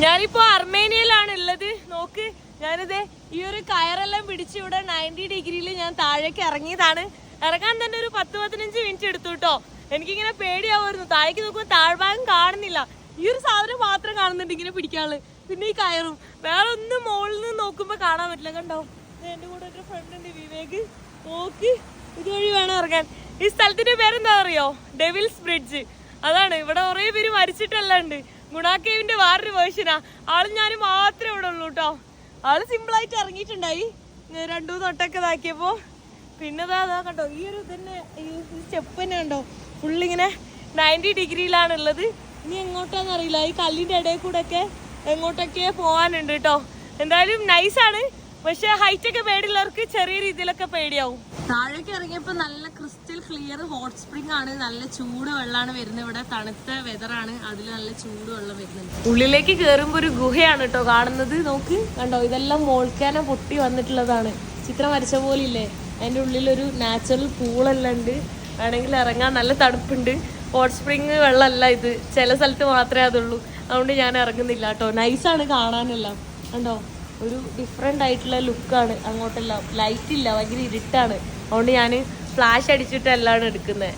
ഞാനിപ്പോ അർമേനിയയിലാണ് ഉള്ളത്. നോക്ക്, ഞാനിത് ഈ ഒരു കയറെല്ലാം പിടിച്ച് ഇവിടെ 90 ഡിഗ്രിയിൽ ഞാൻ താഴേക്ക് ഇറങ്ങിയതാണ്. ഇറങ്ങാൻ തന്നെ ഒരു 10-15 മിനിറ്റ് എടുത്തു കേട്ടോ. എനിക്കിങ്ങനെ പേടിയാവുമായിരുന്നു. താഴേക്ക് നോക്കുമ്പോൾ താഴ്ഭാഗം കാണുന്നില്ല, ഈ ഒരു സാധനം മാത്രം കാണുന്നുണ്ട് ഇങ്ങനെ പിടിക്കാനുള്ളത്. പിന്നെ ഈ കയറും, വേറെ ഒന്നും മുകളിൽ നിന്ന് നോക്കുമ്പോ കാണാൻ പറ്റില്ല. കണ്ടോ, എന്റെ കൂടെ ഒരു ഫ്രണ്ട് ഉണ്ട്, വിവേക്. നോക്ക്, ഇതുവഴി വേണം ഇറങ്ങാൻ. ഈ സ്ഥലത്തിന്റെ പേരെന്താ അറിയോ? Devil's bridge. അതാണ്. ഇവിടെ കുറെ പേര് മരിച്ചിട്ടെല്ലാം ഉണ്ട്. ഗുണാക്കേവിന്റെ വേറൊരു വേർഷനാ. ആളും ഞാനും മാത്രമേ ഇവിടെ ഉള്ളൂ കേട്ടോ. ആള് സിമ്പിൾ ആയിട്ട് ഇറങ്ങിയിട്ടുണ്ടായി 2-3 തൊട്ടൊക്കെ ഇതാക്കിയപ്പോ. പിന്നെ അതാ കണ്ടോ, ഈ ഒരു തന്നെ ഈ സ്റ്റെപ്പ് തന്നെ കണ്ടോ, ഫുള്ളിങ്ങനെ 90 ഡിഗ്രിയിലാണ് ഉള്ളത്. ഇനി എങ്ങോട്ടാന്ന് അറിയില്ല, ഈ കല്ലിന്റെ ഇടയിൽ കൂടെ ഒക്കെ എങ്ങോട്ടൊക്കെ പോവാനുണ്ട് കേട്ടോ. എന്തായാലും നൈസാണ്. പക്ഷെ ഹൈറ്റ് ഒക്കെ പേടിയുള്ളവർക്ക് ചെറിയ രീതിയിലൊക്കെ പേടിയാവും. താഴേക്ക് ഇറങ്ങിയപ്പോ നല്ല ക്രിസ്റ്റൽ ക്ലിയർ ഹോട്ട് സ്പ്രിംഗ് ആണ്. നല്ല ചൂട് വെള്ളമാണ് വരുന്നത്. ഇവിടെ തണുത്ത വെതറാണ്, അതിൽ നല്ല ചൂട് വെള്ളം വരുന്നുണ്ട്. ഉള്ളിലേക്ക് കയറുമ്പോ ഒരു ഗുഹയാണ് കേട്ടോ കാണുന്നത്. നോക്ക്, കണ്ടോ, ഇതെല്ലാം വോൾക്കാനോ പൊട്ടി വന്നിട്ടുള്ളതാണ്. ചിത്രം വരച്ച പോലെ ഇല്ലേ? അതിന്റെ ഉള്ളിലൊരു നാച്ചുറൽ പൂളെല്ലാം ഉണ്ട്. വേണമെങ്കിൽ ഇറങ്ങാൻ നല്ല തണുപ്പുണ്ട്. ഹോട്ട് സ്പ്രിങ് വെള്ളമല്ല ഇത്, ചില സ്ഥലത്ത് മാത്രമേ അതുള്ളൂ. അതുകൊണ്ട് ഞാൻ ഇറങ്ങുന്നില്ല കേട്ടോ. നൈസാണ് കാണാനെല്ലാം. കണ്ടോ, ഒരു ഡിഫറെൻ്റ് ആയിട്ടുള്ള ലുക്കാണ്. അങ്ങോട്ടെല്ലാം ലൈറ്റ് ഇല്ല, ഭയങ്കര ഇരുട്ടാണ്. അതുകൊണ്ട് ഞാൻ ഫ്ലാഷ് അടിച്ചിട്ടെല്ലാം എടുക്കുന്നത്.